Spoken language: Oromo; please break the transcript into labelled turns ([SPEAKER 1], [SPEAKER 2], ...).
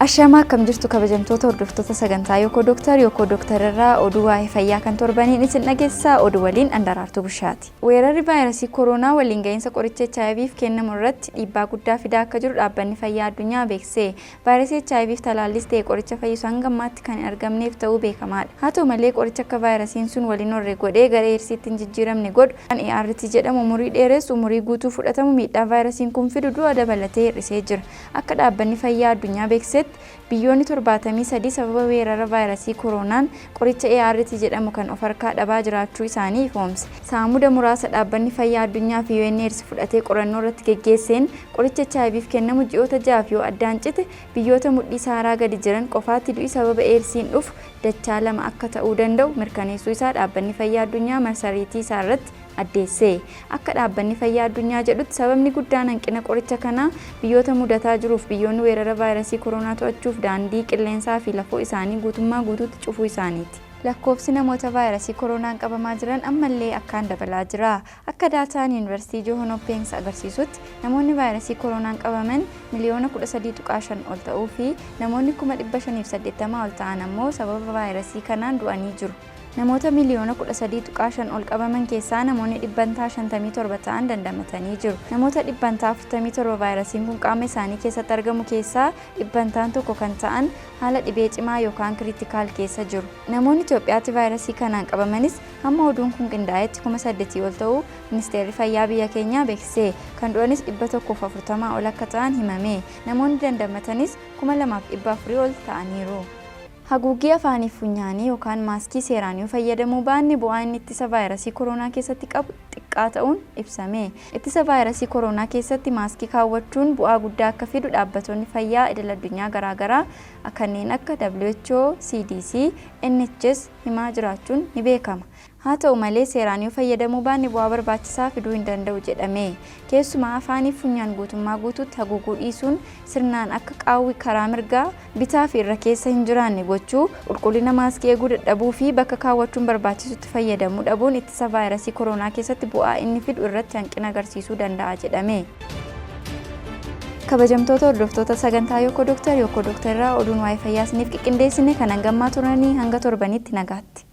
[SPEAKER 1] Ashama akkam jirtu kabajamtoota hordoftoota sagantaa Yookoo Dooktararraa oduu waa'ee fayyaa kan torbaniin isin dhageessaa oduu waliin Andaraartuu Bushaati. Weerarri vaayirasii koronaa waliin ga'iinsa qoricha HIV'f kennamu irratti dhiibbaa guddaa fidaa akka jiru dhaabbanni fayyaa addunyaa beeksise. Vaayirasii HIV'f talaallis ta'e qoricha fayyisu hanga ammaatti kan hin argamneef ta'uu beekamaadha. Haa ta'u malee qoricha akka vaayirasiin sun waliin horree godhee gara eedsiitti hin jijjiiramne godhu kan ART jedhamu umurii dheeressu umurii guutuu fudhatamu miidhaa vaayirasiin kun fidu du'a dabalatee hir'isee jira. Akka dhaabbanni fayyaa addunyaa beeksisetti biyyoonni 73 sababa weerara vaayirasii koronaan qoricha ART jedhamu kan of harkaa dhabaa jiraachuu isaanii ifoomse. Saamuda muraasa dhaabbanni fayyaa addunyaa fi UNAIDS fudhatee qorannoo irratti geggeesseen qoricha HIV'f kennamu ji'oota 6 yoo addaan cite biyyoota mudhii saaraa gadi jiran qofaatti du'i sababa AIDSiin dhufu dachaa 2 akka ta'uu danda'u mirkaneessuu isaa dhaabbanni fayyaa addunyaa marsariitii isaa irratti addeesse. Akka dhaabbanni fayyaa addunyaa jedhutti sababni guddaan hanqina qoricha kanaa biyyoota mudataa jiruuf biyyoonni weerara vaayirasii koronaa to'achuuf daandii qilleensaa fi lafoo isaanii guutummaa guutuutti cufuu isaaniiti. Lakkoofsi namoota vaayirasii koronaan qabamaa jiran ammallee akkaan dabalaa jira. Akka daataan Yuunivarsiitii John Hopkins agarsiisutti namoonni vaayirasii koronaan qabaman miliyoona 13.5 ol ta'uu fi namoonni 580 ol ta'an ammoo sababa vaayirasii kanaan du'anii jiru. Namoota miliyoona 13.5 ol qabaman keessaa namoonni 57 ta'an dandamatanii jiru. Namoota 47 vaayirasiin kun qaama isaanii keessatti argamu keessaa 100 kan ta'an haala dhibee cimaa yookaan kiriitikaal keessa jiru. Namoonni Itoophiyaatti vaayirasii kanaan qabamanis hamma oduun kun qindaa'etti 8,000 ol ta'uu ministeerri fayyaa biyya keenyaa beeksise. Kan du'anis 140 ol akka ta'an himame. Namoonni dandamatanis 2,400 ol ta'aniiru. Haguuggii afaanii funyaanii yookaan maaskii seeraan yoo fayyadamuu baanne bu'aa inni ittisa vaayirasii koronaa keessatti qabu xiqqaa ta'uun ibsame. Ittisa vaayirasii koronaa keessatti maaskii kaawwachuun bu'aa guddaa akka fidu dhaabbattoonni fayyaa idil addunyaa garaagaraa kanneen akka WHO, CDC, NHS himaa jiraachuun ni beekama. Haa ta'u malee seeraan yoo fayyadamuu baanne bu'aa barbaachisaa fiduu hin danda'u jedhame. Keessumaa afaanii funyaan guutummaa guutuutti haguuguu dhiisuun sirnaan akka qaawwi karaa mirgaa bitaa fi irra keessa hin jiraanne gochuu, qulqullina maaskii eeguu dadhabuu fi bakka kaawwachuun barbaachisutti fayyadamuu dhabuun ittisa vaayirasii koronaa keessatti bu'aa inni fidu irratti hanqina agarsiisuu danda'a jedhame. Kabajamtoota hordoftoota sagantaa Yookoo Dooktararraa oduun waa'ee fayyaa isiniif qindeessine kan hangammaa turanii hanga torbanitti nagaatti.